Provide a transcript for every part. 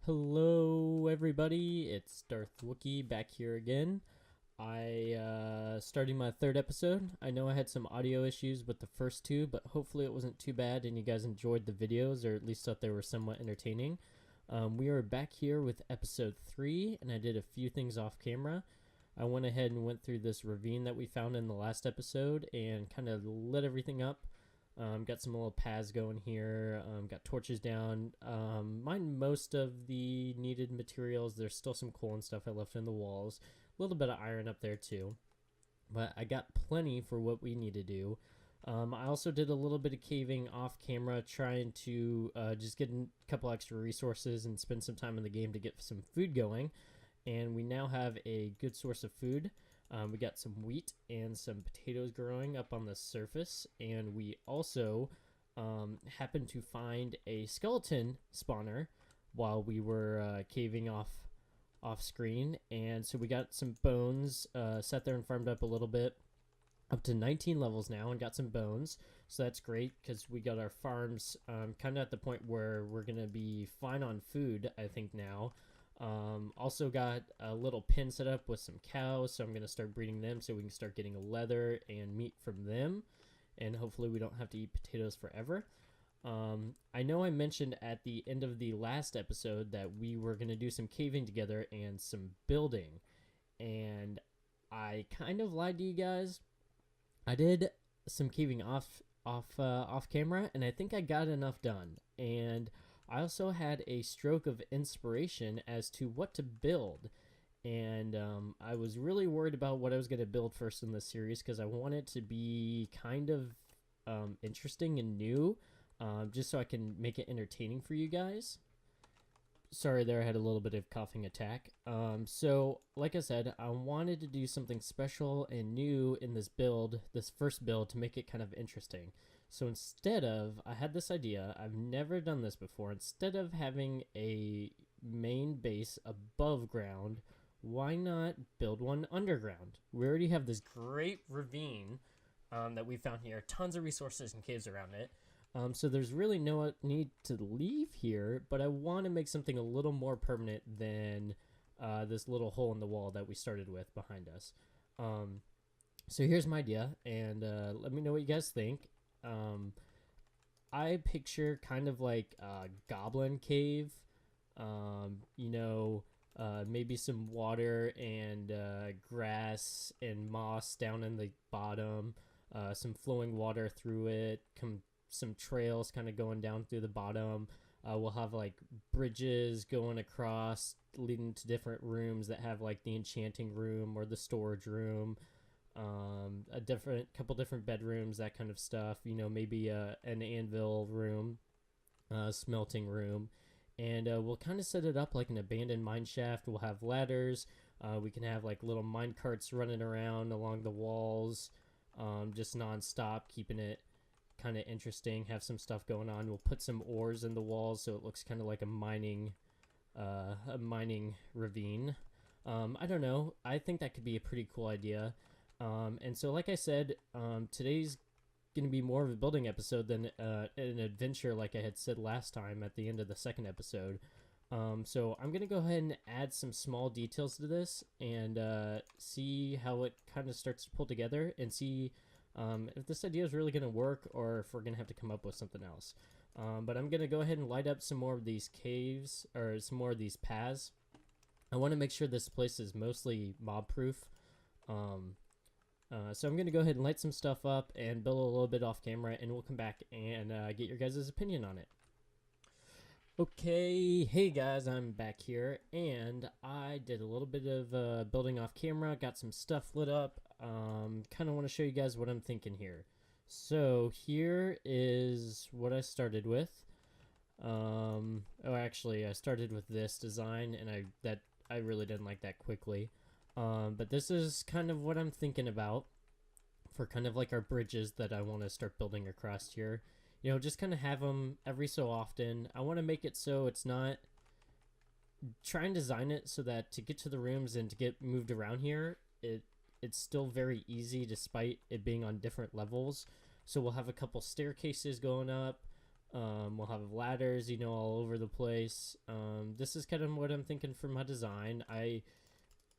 Hello, everybody. It's DarthWookie back here again. Starting my third episode. I know I had some audio issues with the first two, but hopefully it wasn't too bad and you guys enjoyed the videos, or at least thought they were somewhat entertaining. We are back here with episode 3, and I did a few things off camera. I went ahead and went through this ravine that we found in the last episode and kind of lit everything up. Got some little paths going here. Got torches down. Mined most of the needed materials. There's still some coal and stuff I left in the walls. A little bit of iron up there too. But I got plenty for what we need to do. I also did a little bit of caving off camera, trying to just get a couple extra resources and spend some time in the game to get some food going. And we now have a good source of food. We got some wheat and some potatoes growing up on the surface, and we also happened to find a skeleton spawner while we were caving off screen, and so we got some bones. Sat there and farmed up a little bit, up to 19 levels now, and got some bones, so that's great because we got our farms kind of at the point where we're gonna be fine on food, I think now. Also got a little pen set up with some cows, so I'm going to start breeding them so we can start getting leather and meat from them, and hopefully we don't have to eat potatoes forever. I know I mentioned at the end of the last episode that we were going to do some caving together and some building, and I kind of lied to you guys. I did some caving off camera, and I think I got enough done, and I also had a stroke of inspiration as to what to build, and I was really worried about what I was going to build first in this series because I want it to be kind of interesting and new, just so I can make it entertaining for you guys. Sorry there, I had a little bit of coughing attack. So, like I said, I wanted to do something special and new in this build, this first build, to make it kind of interesting. So instead of, I had this idea, I've never done this before, instead of having a main base above ground, why not build one underground? We already have this great ravine that we found here, tons of resources and caves around it. So there's really no need to leave here, but I want to make something a little more permanent than this little hole in the wall that we started with behind us. So here's my idea, and let me know what you guys think. I picture kind of like a goblin cave, maybe some water and grass and moss down in the bottom, some flowing water through it, some trails kind of going down through the bottom. We'll have like bridges going across, leading to different rooms that have like the enchanting room or the storage room. Couple different bedrooms, that kind of stuff, maybe an anvil room, smelting room, and we'll kind of set it up like an abandoned mine shaft. We'll have ladders, we can have like little mine carts running around along the walls, just non-stop, keeping it kind of interesting, have some stuff going on. We'll put some ores in the walls so it looks kind of like a mining ravine. I don't know, I think that could be a pretty cool idea. And so, like I said, today's going to be more of a building episode than an adventure, like I had said last time at the end of the second episode. So I'm going to go ahead and add some small details to this and see how it kind of starts to pull together, and see if this idea is really going to work or if we're going to have to come up with something else. But I'm going to go ahead and light up some more of these caves, or some more of these paths. I want to make sure this place is mostly mob-proof. So I'm going to go ahead and light some stuff up and build a little bit off camera, and we'll come back and get your guys' opinion on it. Okay, hey guys, I'm back here, and I did a little bit of building off camera, got some stuff lit up. Kind of want to show you guys what I'm thinking here. So here is what I started with. I started with this design, and I really didn't like that quickly. But this is kind of what I'm thinking about for kind of like our bridges that I want to start building across here. Just kind of have them every so often. I want to make it so it's not, try and design it so that to get to the rooms and to get moved around here, it's still very easy despite it being on different levels. So we'll have a couple staircases going up. We'll have ladders, you know, all over the place. This is kind of what I'm thinking for my design. I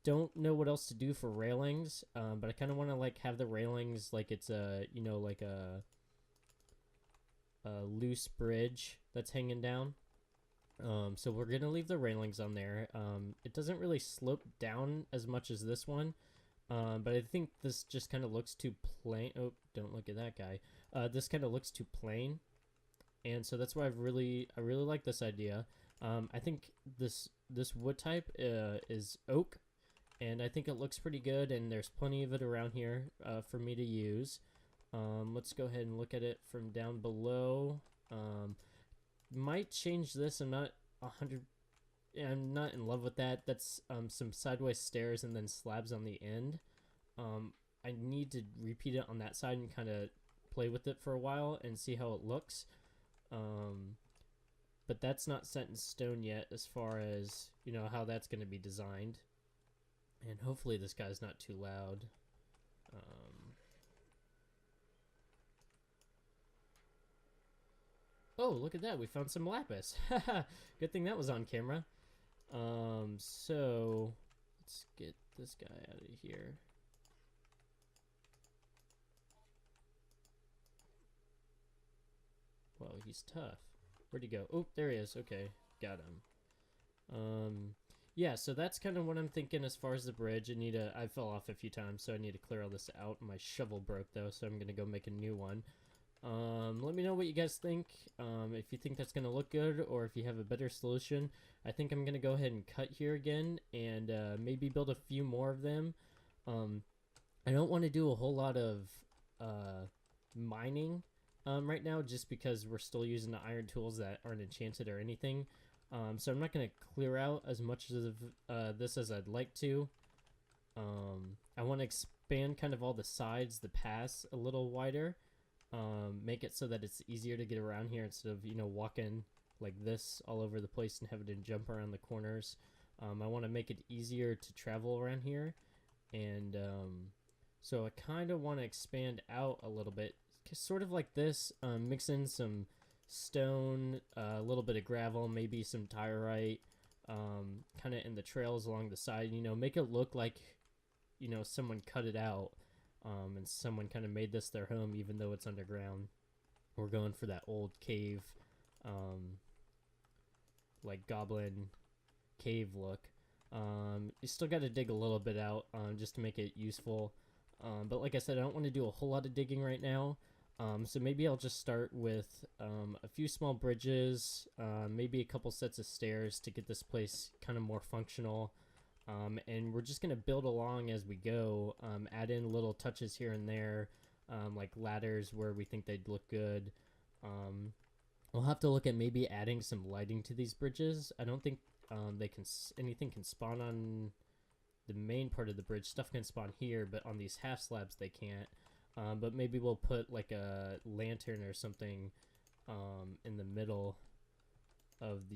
don't know what else to do for railings, but I kind of want to like have the railings like it's a, you know, like a loose bridge that's hanging down. So we're gonna leave the railings on there. It doesn't really slope down as much as this one, but I think this just kind of looks too plain. Oh, don't look at that guy. This kind of looks too plain, and so that's why I really like this idea. I think this wood type is oak, and I think it looks pretty good, and there's plenty of it around here for me to use. Let's go ahead and look at it from down below. Might change this. I'm not in love with that. That's some sideways stairs and then slabs on the end. I need to repeat it on that side and kind of play with it for a while and see how it looks. But that's not set in stone yet as far as, you know, how that's going to be designed. And hopefully this guy's not too loud. Oh, look at that. We found some lapis. Good thing that was on camera. So let's get this guy out of here. Whoa, he's tough. Where'd he go? Oh, there he is. Okay, got him. Yeah, so that's kind of what I'm thinking as far as the bridge. I fell off a few times, so I need to clear all this out. My shovel broke though, so I'm gonna go make a new one. Let me know what you guys think. If you think that's gonna look good, or if you have a better solution. I think I'm gonna go ahead and cut here again, and maybe build a few more of them. I don't want to do a whole lot of mining right now, just because we're still using the iron tools that aren't enchanted or anything. So I'm not gonna clear out as much of this as I'd like to. I want to expand kind of all the sides, the paths a little wider. Make it so that it's easier to get around here instead of, you know, walking like this all over the place and having to jump around the corners. I want to make it easier to travel around here, and so I kind of want to expand out a little bit, sort of like this. Mix in some stone, a little bit of gravel, maybe some tyrite, kind of in the trails along the side, you know, make it look like, you know, someone cut it out. And someone kind of made this their home, even though it's underground. We're going for that old cave, like goblin cave look. You still got to dig a little bit out just to make it useful. But like I said, I don't want to do a whole lot of digging right now. So maybe I'll just start with a few small bridges, maybe a couple sets of stairs to get this place kind of more functional. And we're just going to build along as we go, add in little touches here and there, like ladders where we think they'd look good. We'll have to look at maybe adding some lighting to these bridges. I don't think anything can spawn on the main part of the bridge. Stuff can spawn here, but on these half slabs they can't. But maybe we'll put like a lantern or something in the middle of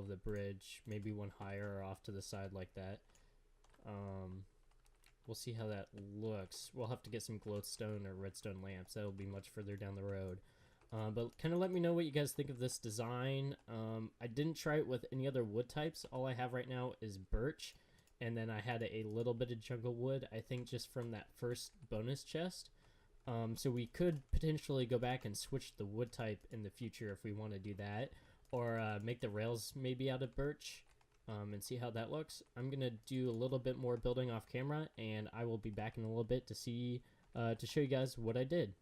the bridge, maybe one higher or off to the side like that. We'll see how that looks. We'll have to get some glowstone or redstone lamps. That'll be much further down the road. But kind of let me know what you guys think of this design. I didn't try it with any other wood types. All I have right now is birch, and then I had a little bit of jungle wood, I think just from that first bonus chest. So we could potentially go back and switch the wood type in the future if we want to do that. Or make the rails maybe out of birch, and see how that looks. I'm gonna do a little bit more building off camera, and I will be back in a little bit to show you guys what I did.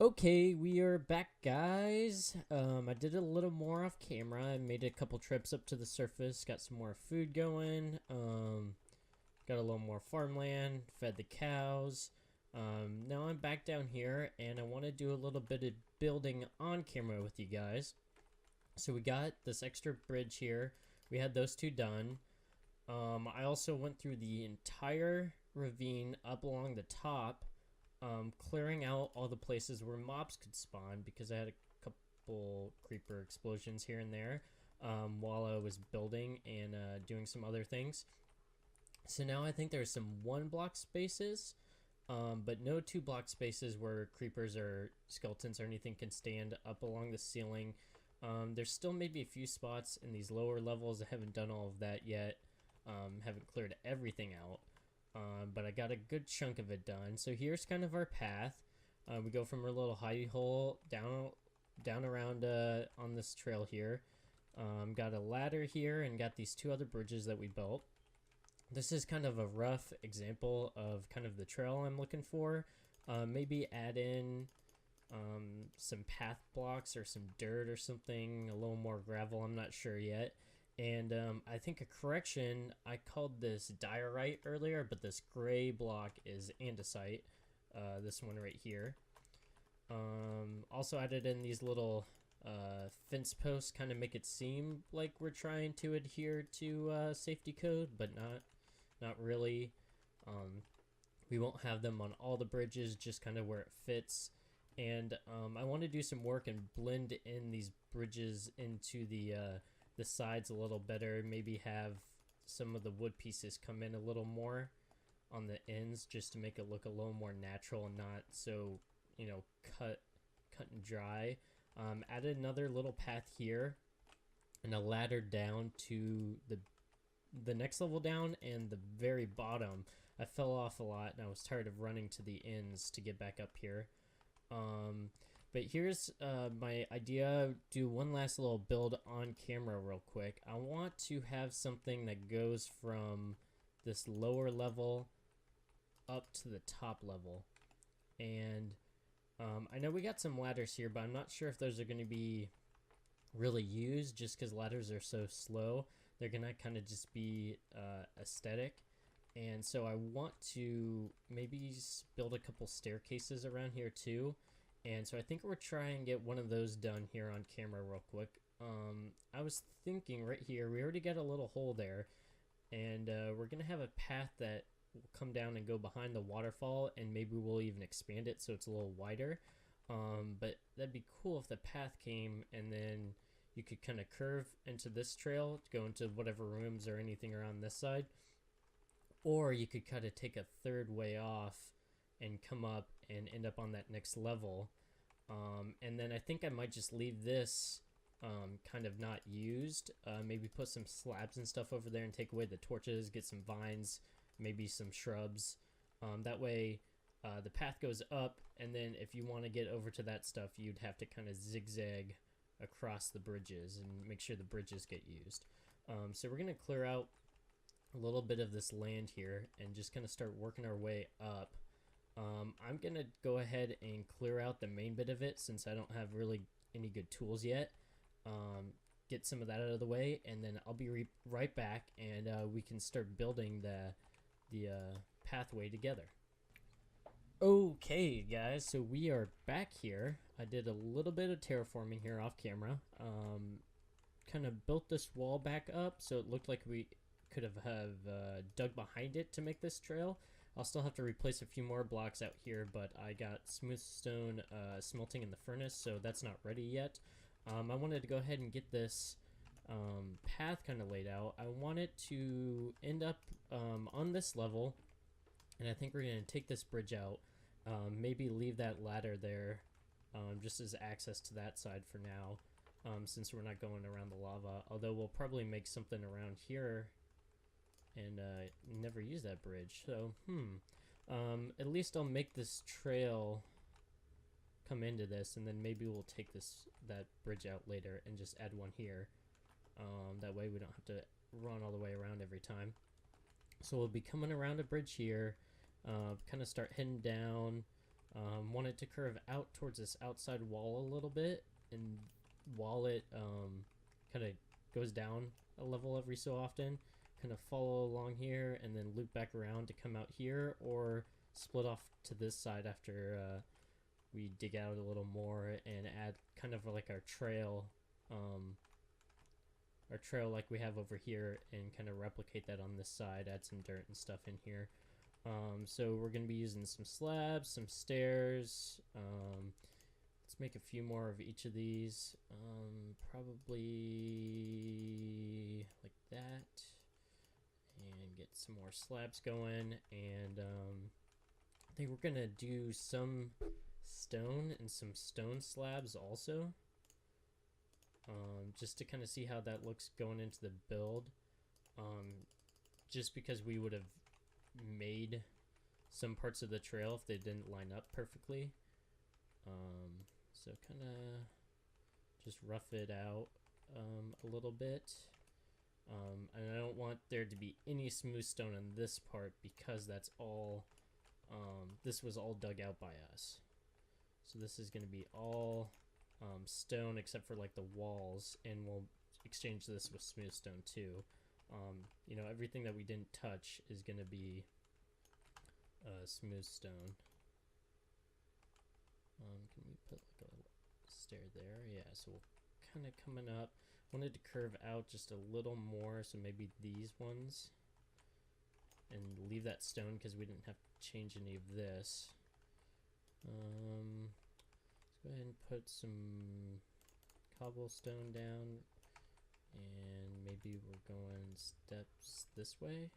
Okay, we are back, guys. I did a little more off camera. I made a couple trips up to the surface, got some more food going, got a little more farmland, fed the cows. Now I'm back down here, and I want to do a little bit of building on camera with you guys. So we got this extra bridge here. We had those two done. I also went through the entire ravine up along the top, clearing out all the places where mobs could spawn, because I had a couple creeper explosions here and there while I was building and doing some other things. So now I think there's some 1 block spaces but no 2 block spaces where creepers or skeletons or anything can stand up along the ceiling. There's still maybe a few spots in these lower levels. I haven't done all of that yet. Haven't cleared everything out, but I got a good chunk of it done. So here's kind of our path. We go from our little hidey hole down around on this trail here. Got a ladder here and got these 2 other bridges that we built. This is kind of a rough example of kind of the trail I'm looking for. Maybe add in some path blocks or some dirt or something, a little more gravel, I'm not sure yet. And I think a correction, I called this diorite earlier, but this gray block is andesite, this one right here. Also added in these little fence posts, kind of make it seem like we're trying to adhere to safety code, but not really. We won't have them on all the bridges, just kind of where it fits. And I want to do some work and blend in these bridges into the sides a little better. Maybe have some of the wood pieces come in a little more on the ends, just to make it look a little more natural and not so, you know, cut and dry. Added another little path here and a ladder down to the next level down and the very bottom. I fell off a lot and I was tired of running to the ends to get back up here. But here's my idea. Do one last little build on camera real quick. I want to have something that goes from this lower level up to the top level. And I know we got some ladders here, but I'm not sure if those are going to be really used, just because ladders are so slow. They're going to kind of just be aesthetic. And so I want to maybe build a couple staircases around here too. And so I think we're trying to get one of those done here on camera real quick. I was thinking right here, we already got a little hole there. And we're going to have a path that will come down and go behind the waterfall. And maybe we'll even expand it so it's a little wider. But that'd be cool if the path came and then you could kind of curve into this trail, go into whatever rooms or anything around this side. Or you could kind of take a third way off and come up and end up on that next level. And then I think I might just leave this kind of not used. Maybe put some slabs and stuff over there and take away the torches, get some vines, maybe some shrubs. That way the path goes up, and then if you want to get over to that stuff, you'd have to kind of zigzag across the bridges and make sure the bridges get used. So we're going to clear out a little bit of this land here and just kind of start working our way up. I'm going to go ahead and clear out the main bit of it since I don't have really any good tools yet. Get some of that out of the way, and then I'll be right back, and we can start building the pathway together. Okay guys, so we are back here. I did a little bit of terraforming here off camera. Kind of built this wall back up so it looked like we could have dug behind it to make this trail. I'll still have to replace a few more blocks out here, but I got smooth stone smelting in the furnace, so that's not ready yet. I wanted to go ahead and get this path kind of laid out. I want it to end up on this level, and I think we're going to take this bridge out, maybe leave that ladder there just as access to that side for now, since we're not going around the lava, although we'll probably make something around here and never use that bridge. So at least I'll make this trail come into this, and then maybe we'll take that bridge out later and just add one here. That way we don't have to run all the way around every time. So we'll be coming around a bridge here, kind of start heading down. Want it to curve out towards this outside wall a little bit, and while it kind of goes down a level every so often, kind of follow along here and then loop back around to come out here, or split off to this side after we dig out a little more and add kind of like our trail like we have over here, and kind of replicate that on this side, add some dirt and stuff in here. So we're going to be using some slabs, some stairs. Let's make a few more of each of these, probably like that, and get some more slabs going, and they were gonna do some stone and some stone slabs also, just to kind of see how that looks going into the build. Just because we would have made some parts of the trail if they didn't line up perfectly. So kind of just rough it out a little bit. And I don't want there to be any smooth stone on this part because that's all, this was all dug out by us. So this is going to be all stone except for like the walls, and we'll exchange this with smooth stone too. You know, everything that we didn't touch is going to be smooth stone. Can we put like a stair there? Yeah, so we'll kind of coming up. Wanted to curve out just a little more, so maybe these ones, and leave that stone because we didn't have to change any of this. Let's go ahead and put some cobblestone down, and maybe we're going steps this way.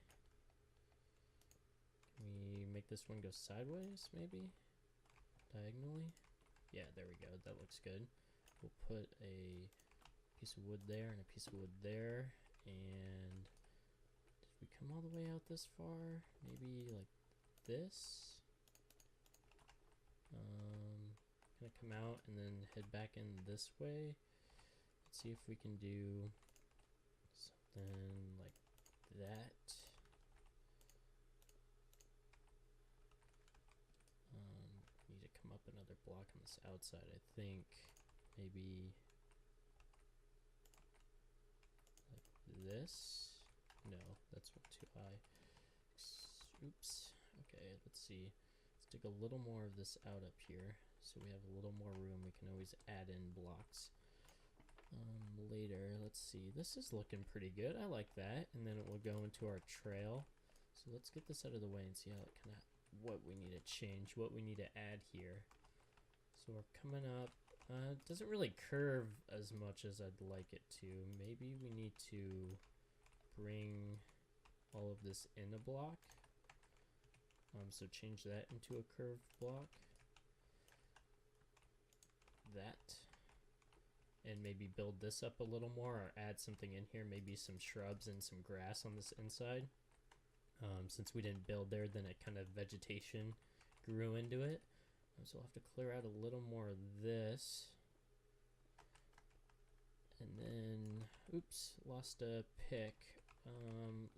Can we make this one go sideways, maybe? Diagonally? Yeah, there we go. That looks good. We'll put a piece of wood there and a piece of wood there. And did we come all the way out this far? Maybe like this? Gonna come out and then head back in this way. Let's see if we can do something like that. Need to come up another block on this outside, I think. Maybe like this. No, that's too high. Oops. Okay, let's see. Let's dig a little more of this out up here so we have a little more room. We can always add in blocks later. Let's see. This is looking pretty good. I like that. And then it will go into our trail. So let's get this out of the way and see how it kind of, what we need to change, what we need to add here. So we're coming up. It doesn't really curve as much as I'd like it to. Maybe we need to bring all of this in a block. So change that into a curved block. That. And maybe build this up a little more, or add something in here, maybe some shrubs and some grass on this inside. Since we didn't build there, then it kind of vegetation grew into it. So we'll have to clear out a little more of this. And then, oops, lost a pick.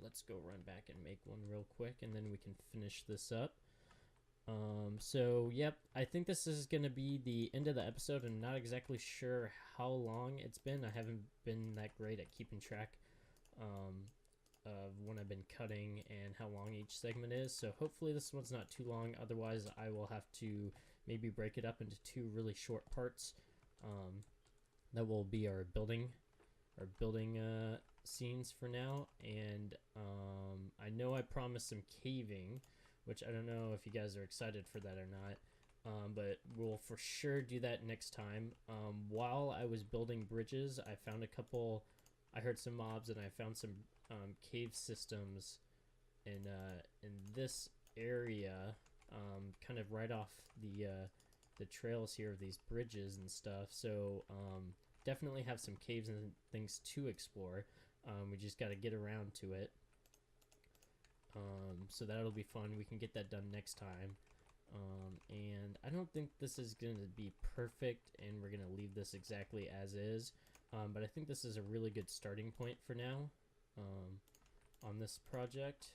Let's go run back and make one real quick, and then we can finish this up. So, yep, I think this is going to be the end of the episode. I'm not exactly sure how long it's been. I haven't been that great at keeping track of when I've been cutting and how long each segment is. So hopefully this one's not too long. Otherwise, I will have to maybe break it up into two really short parts. That will be our building scenes for now. And I know I promised some caving, which I don't know if you guys are excited for that or not. But we'll for sure do that next time. While I was building bridges, I heard some mobs, and I found some cave systems in this area, kind of right off the trails here of these bridges and stuff. So definitely have some caves and things to explore. We just got to get around to it. So that'll be fun. We can get that done next time. And I don't think this is going to be perfect, and we're going to leave this exactly as is. But I think this is a really good starting point for now on this project.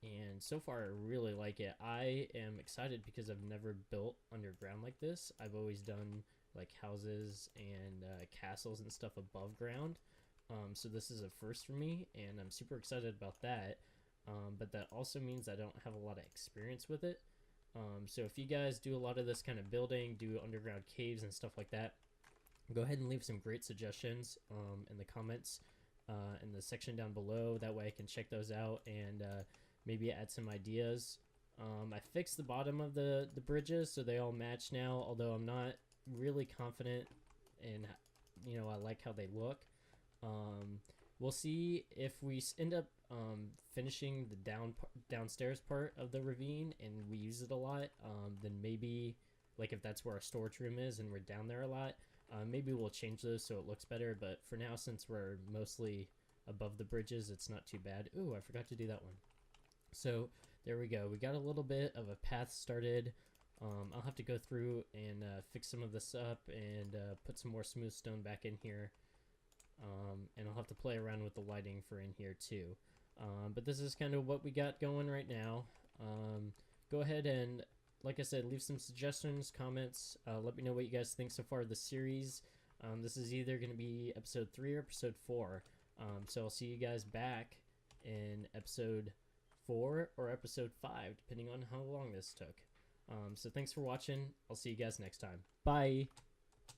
And so far, I really like it. I am excited because I've never built underground like this. I've always done like houses and castles and stuff above ground. So this is a first for me, and I'm super excited about that. But that also means I don't have a lot of experience with it. So if you guys do a lot of this kind of building, do underground caves and stuff like that, go ahead and leave some great suggestions in the comments in the section down below. That way I can check those out and maybe add some ideas. I fixed the bottom of the bridges so they all match now, although I'm not really confident in, I like how they look. we'll see if we end up finishing the downstairs part of the ravine and we use it a lot. Then maybe, like, if that's where our storage room is and we're down there a lot, maybe we'll change those so it looks better. But for now, since we're mostly above the bridges, it's not too bad. Ooh, I forgot to do that one. So there we go. We got a little bit of a path started. I'll have to go through and fix some of this up and put some more smooth stone back in here. And I'll have to play around with the lighting for in here too. But this is kind of what we got going right now. Go ahead and, like I said, leave some suggestions, comments. Let me know what you guys think so far of the series. This is either going to be episode 3 or episode 4. So I'll see you guys back in episode 4 or episode 5, depending on how long this took. So thanks for watching. I'll see you guys next time. Bye!